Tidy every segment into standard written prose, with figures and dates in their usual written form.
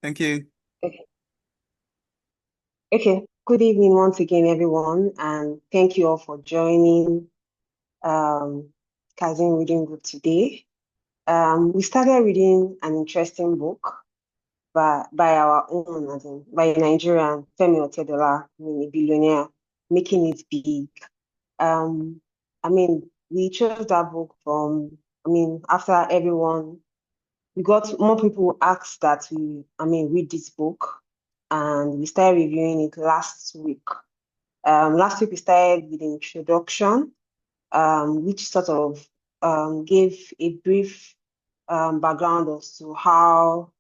Thank you. Okay. Okay. Good evening once again, everyone, and thank you all for joining um Kazin Reading Group today. We started reading an interesting book by our own, as in, by a Nigerian, Femi Otedola, a billionaire, making it big. Um, we chose that book after everyone, we got more people asked that read this book, and we started reviewing it last week. Last week we started with the introduction, which sort of gave a brief background as to how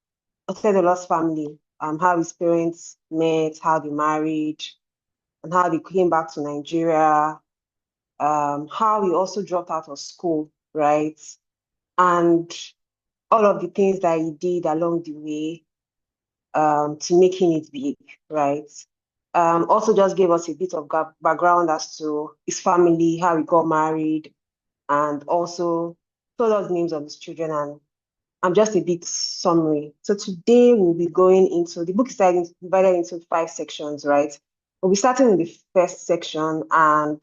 Otedolos family, how his parents met, how they married, and how they came back to Nigeria, how he also dropped out of school, right? And all of the things that he did along the way to making it big, right? Also just gave us a bit of background as to his family, how he got married, and also told us the names of his children. And I'm just a bit summary. So today we'll be going into the book is divided into five sections, right? We'll be starting in the first section, and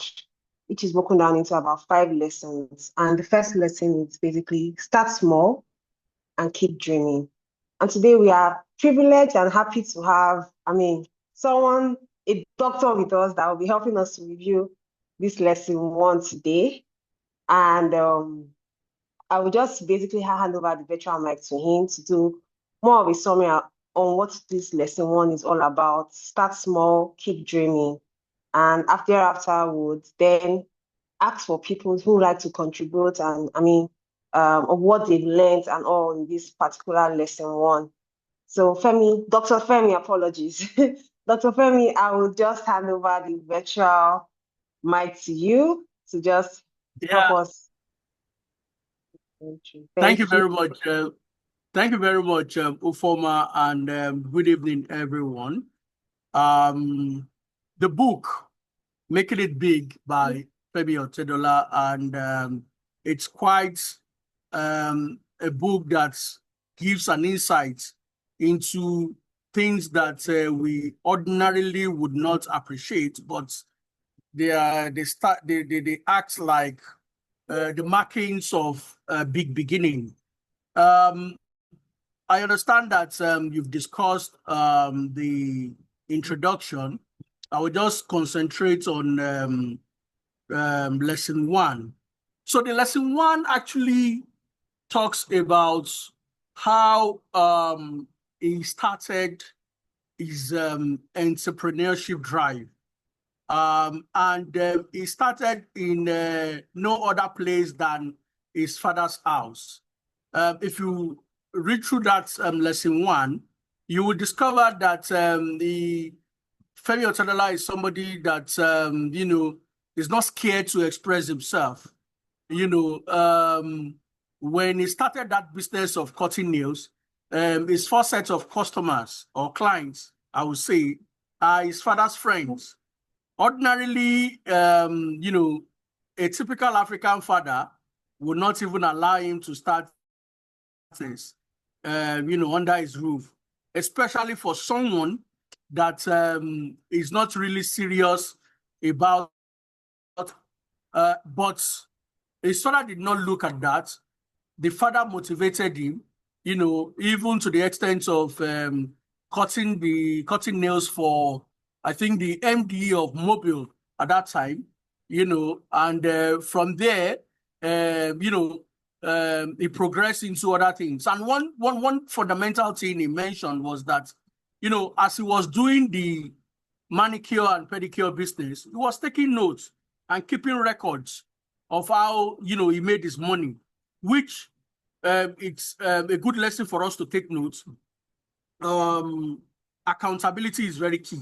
which is broken down into about five lessons. And the first lesson is basically start small and keep dreaming. And today we are privileged and happy to have, someone, a doctor with us that will be helping us to review this lesson one today. And I will just basically hand over the virtual mic to him to do more of a summary on what this lesson one is all about. Start small, keep dreaming. And afterwards, then ask for people who like to contribute and of what they've learned and all in this particular lesson one. So Femi, Dr. Femi, apologies. Dr. Femi, I will just hand over the virtual mic to you to just help Yeah, us. thank you Thank you. very much. Thank you very much, Ufoma, and good evening, everyone. Um, the book, Making It Big by Femi Otedola, and it's quite a book that gives an insight into things that we ordinarily would not appreciate, but they act like the markings of big beginning. Um, I understand that you've discussed the introduction. I will just concentrate on lesson one. So the lesson one actually talks about how he started his entrepreneurship drive. And he started in no other place than his father's house. If you read through that lesson one, you will discover that the Femi Otedola is somebody that is not scared to express himself. You know, when he started that business of cutting nails, his first set of customers or clients, I would say, are his father's friends. Ordinarily, a typical African father would not even allow him to start things, under his roof, especially for someone that is not really serious about. But his father did not look at that. The father motivated him, even to the extent of cutting nails for, I think, the MD of Mobile at that time, and from there, he progressed into other things. And one fundamental thing he mentioned was that, as he was doing the manicure and pedicure business, he was taking notes and keeping records of how, he made his money, which it's a good lesson for us to take notes. Accountability is very key.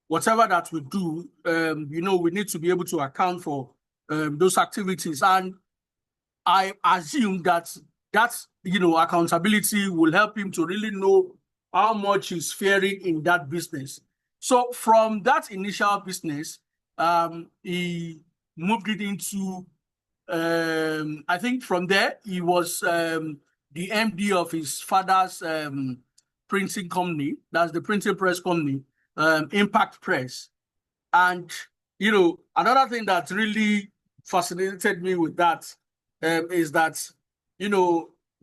Whatever that we do, we need to be able to account for those activities. And I assume that accountability will help him to really know how much he's faring in that business. So from that initial business, he moved it into, I think from there, he was the MD of his father's printing company, that's the printing press company, Impact Press. And, another thing that really fascinated me with that is that,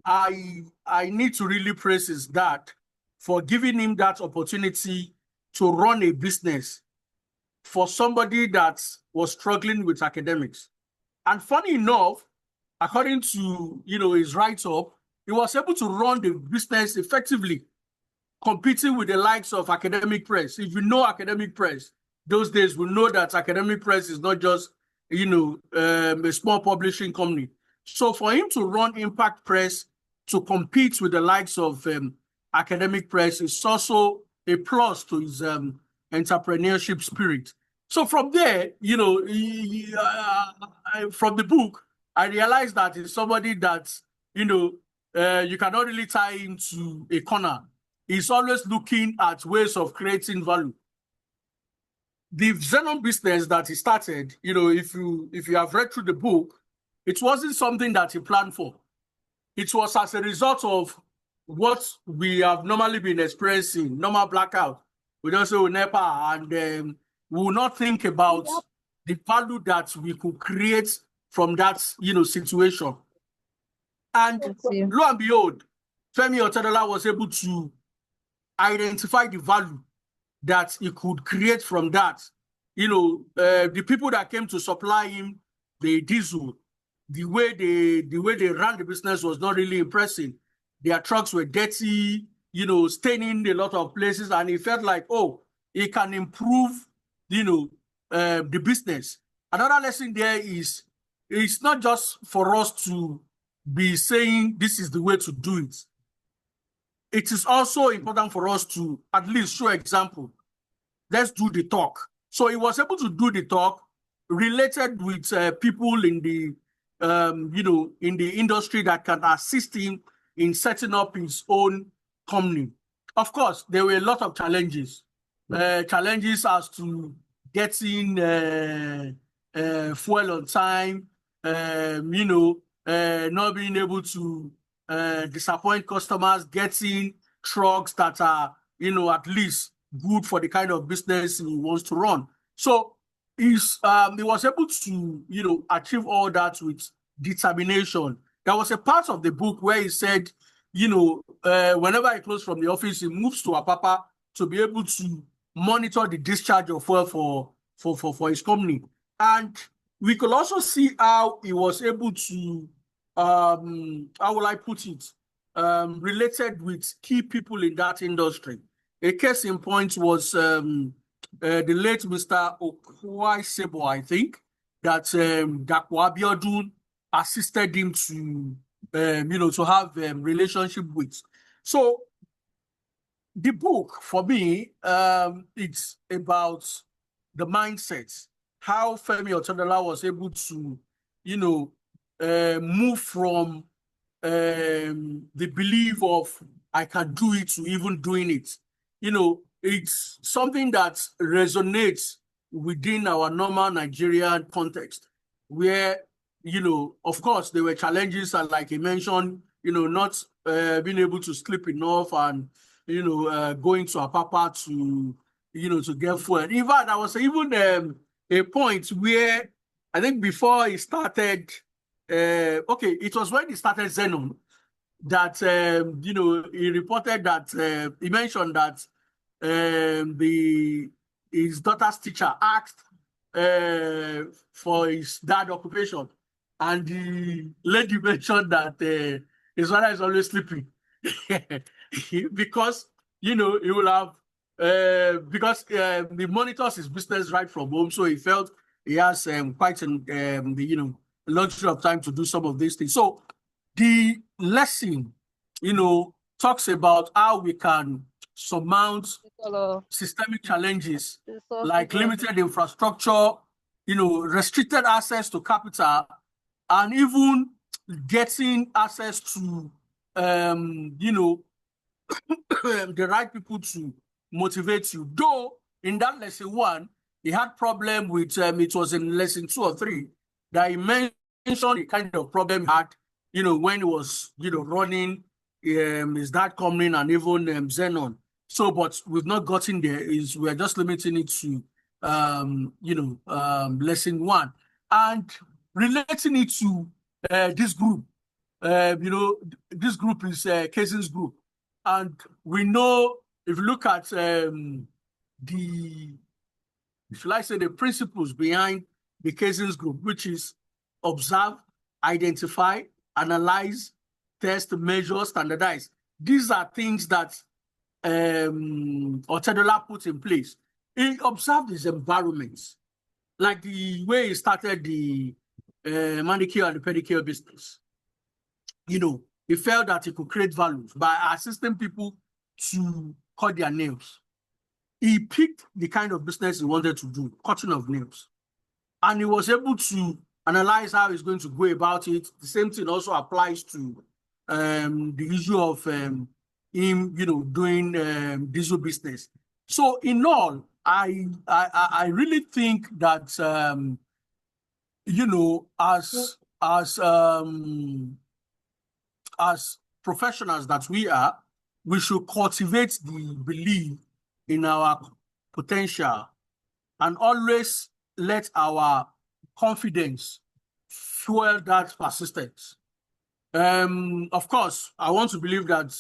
I need to really praise his dad for giving him that opportunity to run a business for somebody that was struggling with academics. And funny enough, according to, his write-up, he was able to run the business effectively, competing with the likes of Academic Press. If you know Academic Press, those days we know that Academic Press is not just, a small publishing company. So for him to run Impact Press to compete with the likes of Academic Press is also a plus to his entrepreneurship spirit. So from there, from the book, I realized that he's somebody that, you cannot really tie into a corner. He's always looking at ways of creating value. The Xenon business that he started, if you have read through the book, it wasn't something that he planned for. It was as a result of what we have normally been experiencing, normal blackout. We just say NEPA, and we will not think about the value that we could create from that, situation. And lo and behold, Femi Otedola was able to identify the value that he could create from that. The people that came to supply him the diesel, the way they ran the business was not really impressive. Their trucks were dirty, staining a lot of places, and he felt like, oh, he can improve, the business. Another lesson there is, it's not just for us to be saying this is the way to do it. It is also important for us to at least show example. Let's do the talk. So he was able to do the talk, related with people in the, in the industry that can assist him in setting up his own company. Of course, there were a lot of challenges. Challenges as to getting fuel on time, not being able to disappoint customers, getting trucks that are, at least good for the kind of business he wants to run. So he was able to, achieve all that with determination. There was a part of the book where he said, whenever he closes from the office, he moves to Apapa to be able to monitor the discharge of fuel for his company. And we could also see how he was able to, how will I put it, related with key people in that industry. A case in point was the late Mr. Okwai Sebo, I think, that Dakwa Abiodun assisted him to, to have a relationship with. So the book, for me, it's about the mindset, how Femi Otedola was able to, move from the belief of I can do it to even doing it. It's something that resonates within our normal Nigerian context, where, of course, there were challenges, and like he mentioned, not being able to sleep enough, and, going to Apapa to, to get food. In fact, there was even a point where I think before he started, it was when he started Xenon, that, he reported that, he mentioned that his daughter's teacher asked for his dad's occupation, and the lady mentioned that his father is always sleeping because, he will have, because he monitors his business right from home, so he felt he has quite the, luxury of time to do some of these things. So the lesson, talks about how we can surmount systemic challenges like limited infrastructure, restricted access to capital, and even getting access to, the right people to motivate you. Though in that lesson 1, he had problem with, it was in lesson 2 or 3, that he mentioned the kind of problem he had, when he was, running is that coming, and even Xenon. So, but we've not gotten there. We're just limiting it to lesson one and relating it to this group. This group is Casey's group, and we know if you look at should I say, the principles behind the Casey's group, which is observe, identify, analyze, test, measure, standardize. These are things that Otedola put in place. He observed his environments, like the way he started the manicure and the pedicure business. He felt that he could create values by assisting people to cut their nails. He picked the kind of business he wanted to do, cutting of nails. And he was able to analyze how he's going to go about it. The same thing also applies to the issue of him, doing diesel business. So in all, I really think that as professionals that we are, we should cultivate the belief in our potential and always let our confidence fuel that persistence. Of course, I want to believe that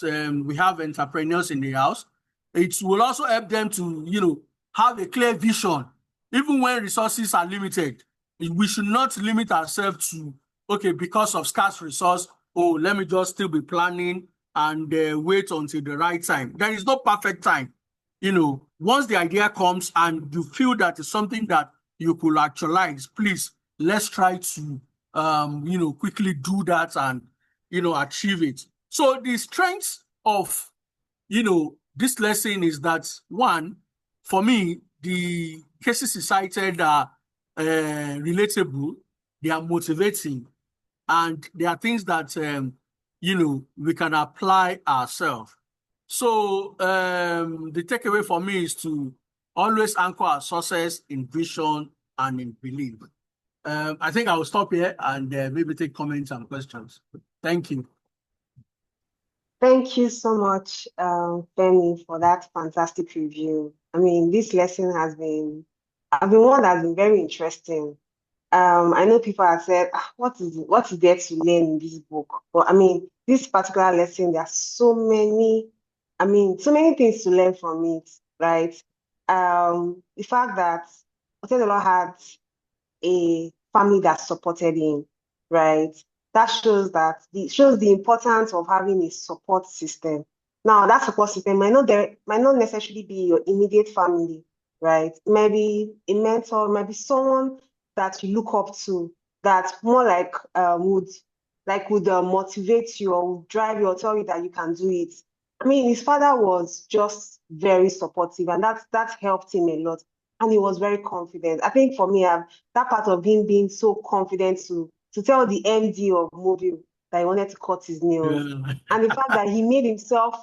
we have entrepreneurs in the house. It will also help them to, have a clear vision. Even when resources are limited, we should not limit ourselves to, okay, because of scarce resource, let me just still be planning and wait until the right time. There is no perfect time. Once the idea comes and you feel that it's something that you could actualize, please, let's try to, quickly do that and, achieve it. So the strengths of, this lesson is that, one, for me, the cases he cited are relatable, they are motivating, and there are things that, we can apply ourselves. So the takeaway for me is to always anchor our success in vision and in belief. I think I will stop here and maybe take comments and questions. Thank you. Thank you so much, Femi, for that fantastic review. I mean, this lesson has been one that's been very interesting. I know people have said, what is there to learn in this book? But I mean, this particular lesson, there are so many things to learn from it, right? The fact that Otedola had a family that supported him, right? That shows the importance of having a support system. Now, that support system might not necessarily be your immediate family, right? Maybe a mentor, maybe someone that you look up to that more like would motivate you or would drive you or tell you that you can do it. I mean, his father was just very supportive, and that helped him a lot. And he was very confident. I think for me, that part of him being so confident to tell the MD of Mobile that he wanted to cut his nails, and the fact that he made himself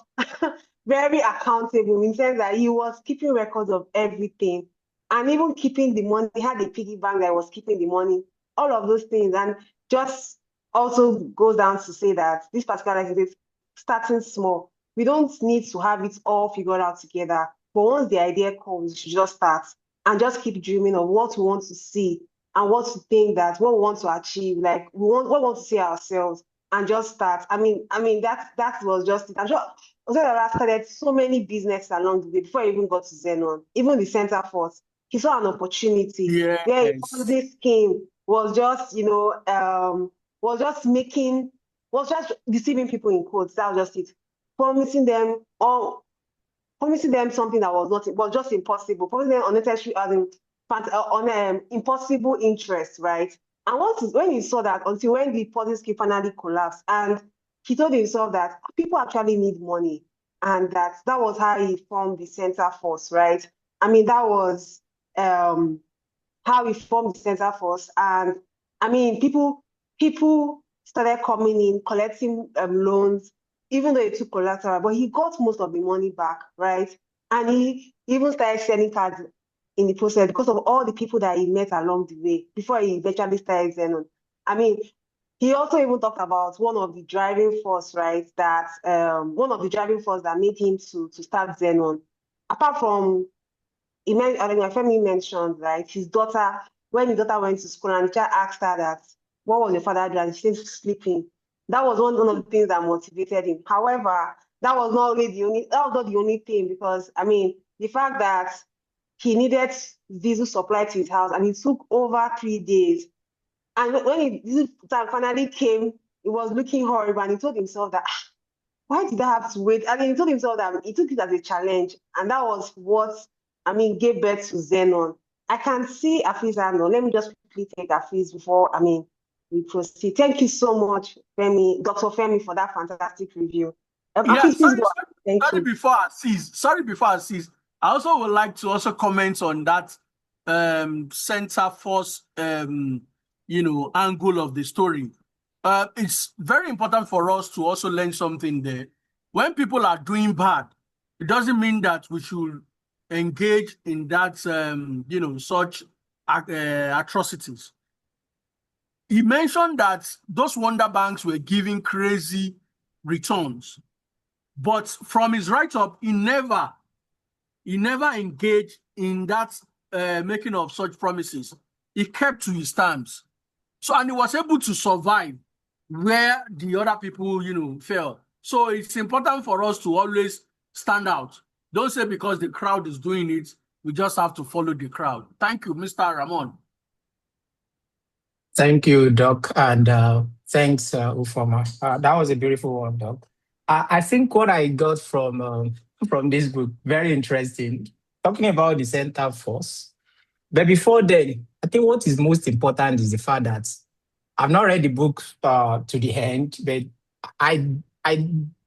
very accountable in the sense that he was keeping records of everything and even keeping the money. He had a piggy bank that was keeping the money, all of those things. And just also goes down to say that this particular is starting small. We don't need to have it all figured out together. But once the idea comes, we should just start and just keep dreaming of what we want to see and what to think that what we want to achieve. Like what we want to see ourselves and just start. I mean that was just it. I'm sure Otedola started so many businesses along the way before he even got to Xenon, even the Center Force. He saw an opportunity where this scheme was just, was just deceiving people in quotes. That was just it. Promising them something that was just impossible, promising them unnecessary impossible interest, right? And when he saw that, until when the Ponzi scheme finally collapsed, and he told himself that people actually need money, and that was how he formed the Center Force, right? I mean, that was how he formed the Center Force, and I mean, people started coming in, collecting loans, even though he took collateral, but he got most of the money back, right? And he even started selling cards in the process because of all the people that he met along the way before he eventually started Xenon. I mean, he also even talked about one of the driving force, right? That one of the driving force that made him to start Xenon. Apart from I don't know, Femi mentioned, right, his daughter, when his daughter went to school and the child asked her that, what was your father doing? And she said, sleeping. That was one of the things that motivated him. However, that was not the only thing, because I mean, the fact that he needed diesel supply to his house and it took over 3 days. And when this time finally came, it was looking horrible, and he told himself that, why did I have to wait? I mean, he told himself that he took it as a challenge, and that was what, I mean, gave birth to Xenon. I can see Afiz Arnold. Let me just quickly take Afiz before, I mean, we proceed. Thank you so much, Femi, Dr. Femi, for that fantastic review. Yeah, Afiz, please go on. Thank you. sorry before I cease. I also would like to also comment on that center force angle of the story. It's very important for us to also learn something there. When people are doing bad, it doesn't mean that we should engage in that such atrocities. He mentioned that those wonder banks were giving crazy returns. But from his write-up, he never engaged in that making of such promises. He kept to his terms. So, and he was able to survive where the other people, failed. So it's important for us to always stand out. Don't say because the crowd is doing it, we just have to follow the crowd. Thank you, Mr. Ramon. Thank you, Doc, and thanks, Ufoma. That was a beautiful one, Doc. I think what I got from this book, very interesting, talking about the center force. But before then, I think what is most important is the fact that I've not read the book to the end, but I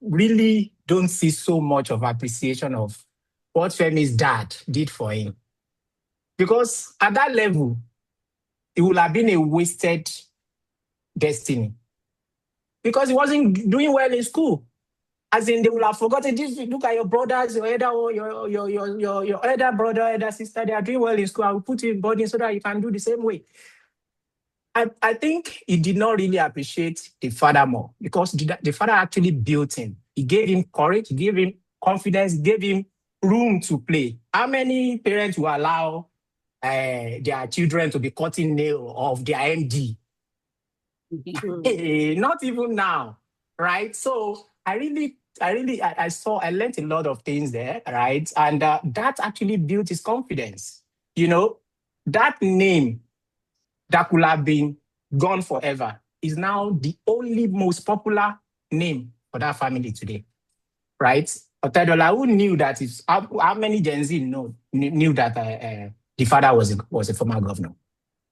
really don't see so much of appreciation of what Femi's dad did for him. Because at that level, it would have been a wasted destiny. Because he wasn't doing well in school. As in, they will have forgotten this. Look at your brothers, your elder brother, elder sister, they are doing well in school. I will put you in boarding so that you can do the same way. I think he did not really appreciate the father more, because the father actually built him. He gave him courage, he gave him confidence, he gave him room to play. How many parents will allow their children to be cutting nail of their MD? Not even now, right? So I learned a lot of things there, right? And that actually built his confidence. That name that could have been gone forever is now the only most popular name for that family today, right? Otedola, who knew that? How many Gen Z knew that the father was a former governor,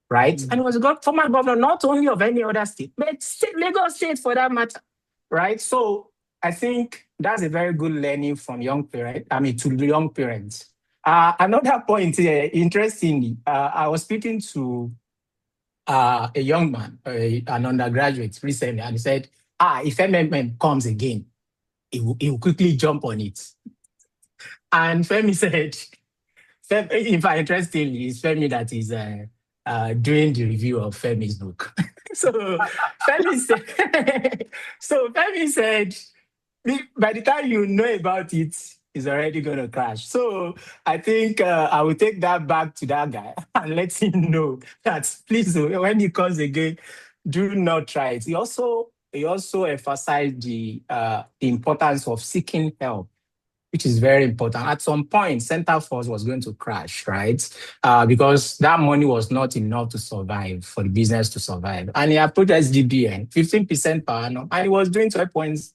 right? And he was a former governor not only of any other state, but Lagos State for that matter, right? So I think that's a very good learning from young parents. I mean, to young parents. Another point, interestingly, I was speaking to a young man, an undergraduate recently, and he said, if MMM comes again, he will quickly jump on it. And Femi said, in fact, interestingly, it's Femi that is doing the review of Femi's book. so Femi said, by the time you know about it, it's already going to crash. So I think I will take that back to that guy and let him know that, please, when he comes again, do not try it. He also emphasized the importance of seeking help, which is very important. At some point, Center Force was going to crash, right? Because that money was not enough to survive, for the business to survive. And he approached SDBN, 15% per annum, and he was doing 12 points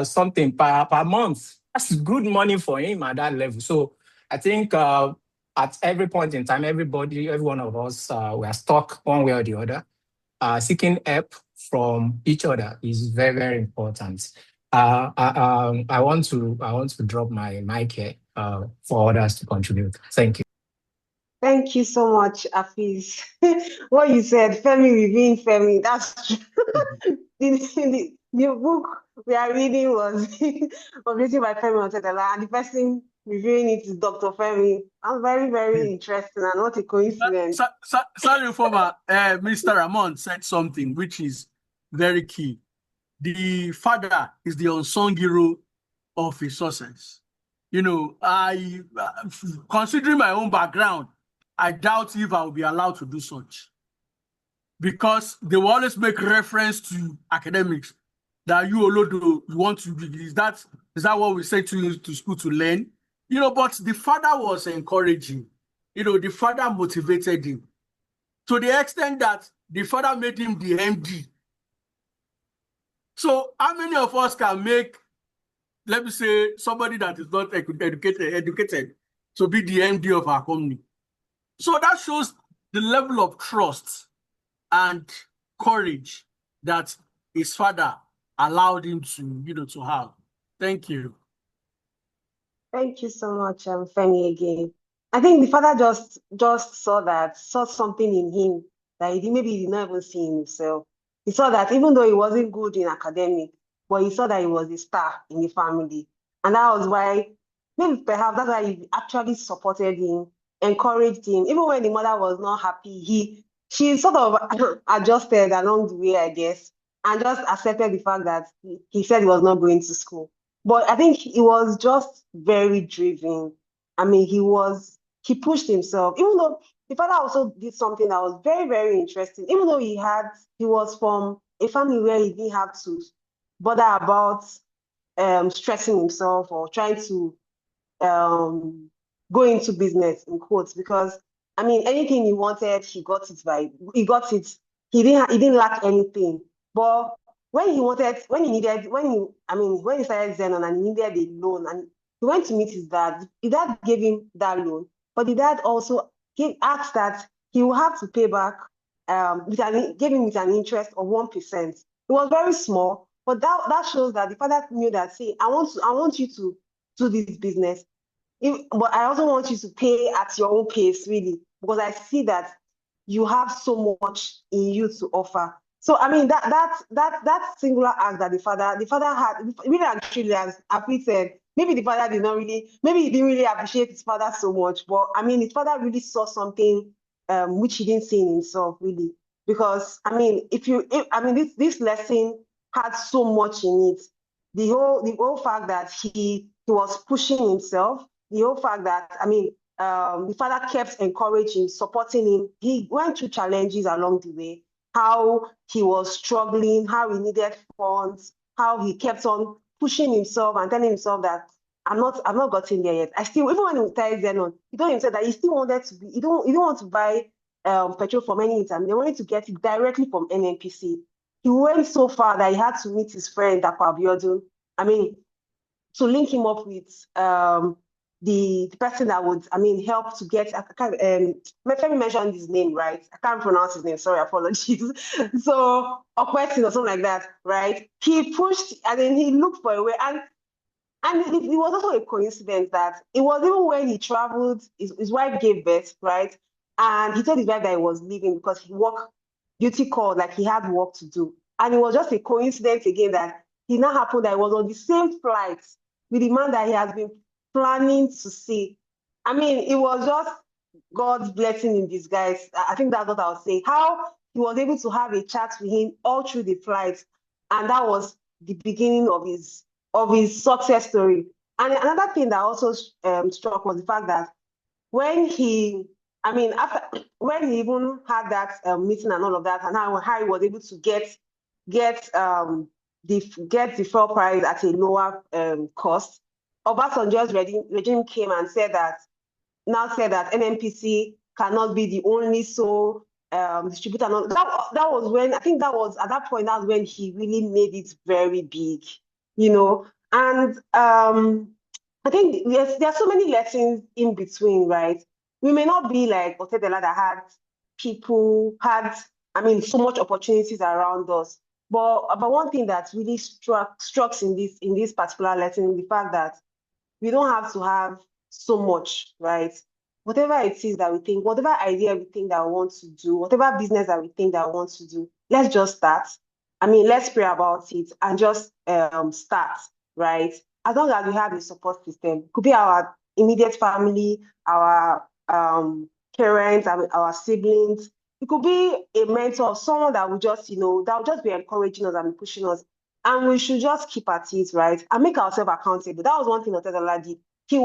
something per month. That's good money for him at that level. So I think at every point in time, every one of us, we are stuck one way or the other. Seeking help from each other is very, very important. I want to drop my mic here for others to contribute. Thank you. Thank you so much, Afiz. What you said, Femi reviewing Femi, that's true. The book we are reading was written by Femi Otedola, and the person reviewing it is Dr. Femi. I'm very, very interesting, and what a coincidence. Sorry, former Mr. Ramon said something which is very key. The father is the unsung hero of his success. You know, considering my own background, I doubt if I will be allowed to do such, because they will always make reference to academics. That you Olodo, you want to be, is that what we sent you to school to learn? You know, but the father was encouraging. You know, the father motivated him to the extent that the father made him the MD. So how many of us can make, let me say, somebody that is not educated to be the MD of our company? So that shows the level of trust and courage that his father allowed him to, to have. Thank you. Thank you so much, Femi, again. I think the father just saw something in him that maybe he did not even see in himself. He saw that even though he wasn't good in academic, but he saw that he was a star in the family. And that was why, maybe perhaps that's why he actually supported him, encouraged him. Even when the mother was not happy, she sort of adjusted along the way, I guess, and just accepted the fact that he said he was not going to school. But I think he was just very driven. I mean, he pushed himself, even though the father also did something that was very, very interesting. Even though he was from a family where he didn't have to bother about stressing himself or trying to go into business in quotes, because I mean anything he wanted, he got it. He didn't lack anything. But when he started Zenon and he needed a loan and he went to meet his dad gave him that loan, but the dad also asked that he will have to pay back gave him with an interest of 1%. It was very small, but that shows that the father knew that, see, I want you to do this business. But I also want you to pay at your own pace, really, because I see that you have so much in you to offer. So I mean that singular act that the father had really actually, as Afi said, maybe the father maybe he didn't really appreciate his father so much, but I mean his father really saw something which he didn't see in himself, really. Because I mean this lesson had so much in it. The whole fact that he was pushing himself, the whole fact that, I mean, the father kept encouraging, supporting him. He went through challenges along the way, how he was struggling, how he needed funds, how he kept on pushing himself and telling himself that I'm not gotten there yet. I still, even when he started Zenon, he told himself that he still wanted to be, he don't want to buy petrol from any time. They wanted to get it directly from NNPC. He went so far that he had to meet his friend Dapa Abiodun. I mean, to link him up with the person that would, I mean, help to get, I can't, let me mention his name, right? I can't pronounce his name, sorry, apologies. So, a question or something like that, right? He pushed, and then he looked for a way, and it was also a coincidence that it was even when he traveled, his wife gave birth, right? And he told his wife that he was leaving because duty called, like he had work to do. And it was just a coincidence again that it now happened that he was on the same flight with the man that he has been planning to see. I mean, it was just God's blessing in disguise. I think that's what I was saying. How he was able to have a chat with him all through the flight. And that was the beginning of his success story. And another thing that also struck was the fact that when he, I mean, when he even had that meeting and all of that, and how he was able to get the fuel price at a lower cost, Obasanjo's regime came and said that NNPC cannot be the only sole distributor. That was when, I think that was at that point, that's when he really made it very big, you know. And I think there are so many lessons in between, right? We may not be like Otedola that I mean, so much opportunities around us. But one thing that really strikes in this particular lesson, the fact that we don't have to have so much, right? Whatever it is that we think, whatever idea we think that we want to do, whatever business that we think that we want to do, let's just start. I mean, let's pray about it and just start, right? As long as we have a support system, could be our immediate family, our parents, our siblings, it could be a mentor, someone that would just, that would just be encouraging us and pushing us. And we should just keep at it, right? And make ourselves accountable. That was one thing Otedola did. He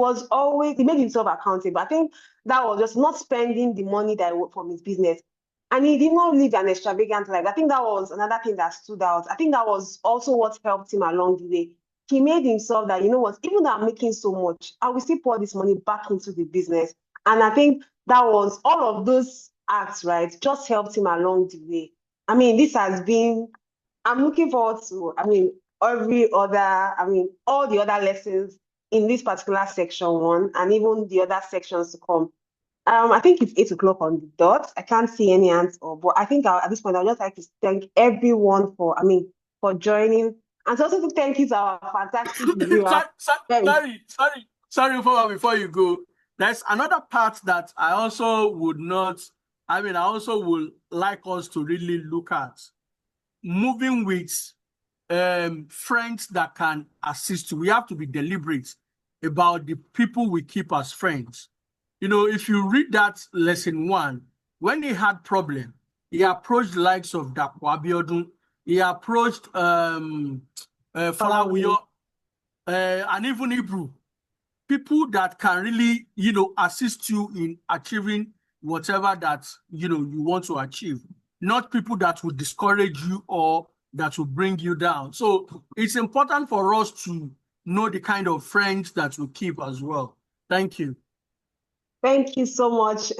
made himself accountable. I think that was just not spending the money that he worked from his business. And he did not live an extravagant life. I think that was another thing that stood out. I think that was also what helped him along the way. He made himself that, you know what, even though I'm making so much, I will still pour this money back into the business. And I think that was all of those acts, right, just helped him along the way. I mean, I'm looking forward to, all the other lessons in this particular section one and even the other sections to come. I think it's 8 o'clock on the dot. I can't see any hands up, but I think at this point, I'd just like to thank everyone for joining. And also to thank you to our fantastic reviewer. Sorry, before you go. There's another part that I also would like us to really look at. Moving with friends that can assist you. We have to be deliberate about the people we keep as friends. If you read that lesson 1, when he had problem, he approached the likes of Dapo Abiodun, he approached Falawiyo, and even Hebrew. People that can really, assist you in achieving whatever that, you want to achieve. Not people that will discourage you or that will bring you down. So it's important for us to know the kind of friends that we keep as well. Thank you. Thank you so much.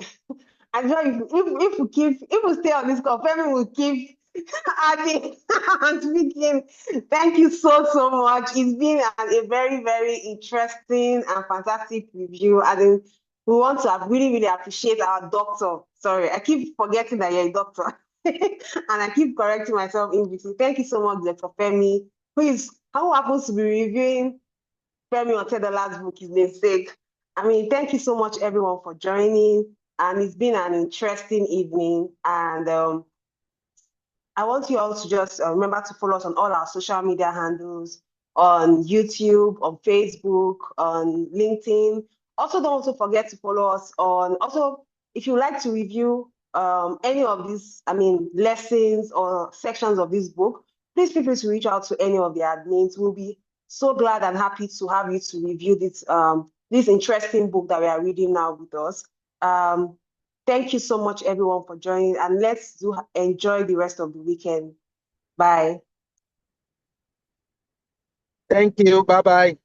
I'm sure if we stay on this call, Femi will keep adding and speaking. Thank you so much. It's been a very, very interesting and fantastic review. I think we want to really, really appreciate our doctor. Sorry, I keep forgetting that you're a doctor. And I keep correcting myself in between. Thank you so much, Dr. Femi. Please, who happens to be reviewing Femi Otedola's book, his namesake? Thank you so much, everyone, for joining. And it's been an interesting evening. And I want you all to just remember to follow us on all our social media handles, on YouTube, on Facebook, on LinkedIn. Also, don't forget to follow us if you like to review any of these, lessons or sections of this book, please feel free to reach out to any of the admins. We'll be so glad and happy to have you to review this interesting book that we are reading now with us. Thank you so much, everyone, for joining, and let's enjoy the rest of the weekend. Bye. Thank you. Bye-bye.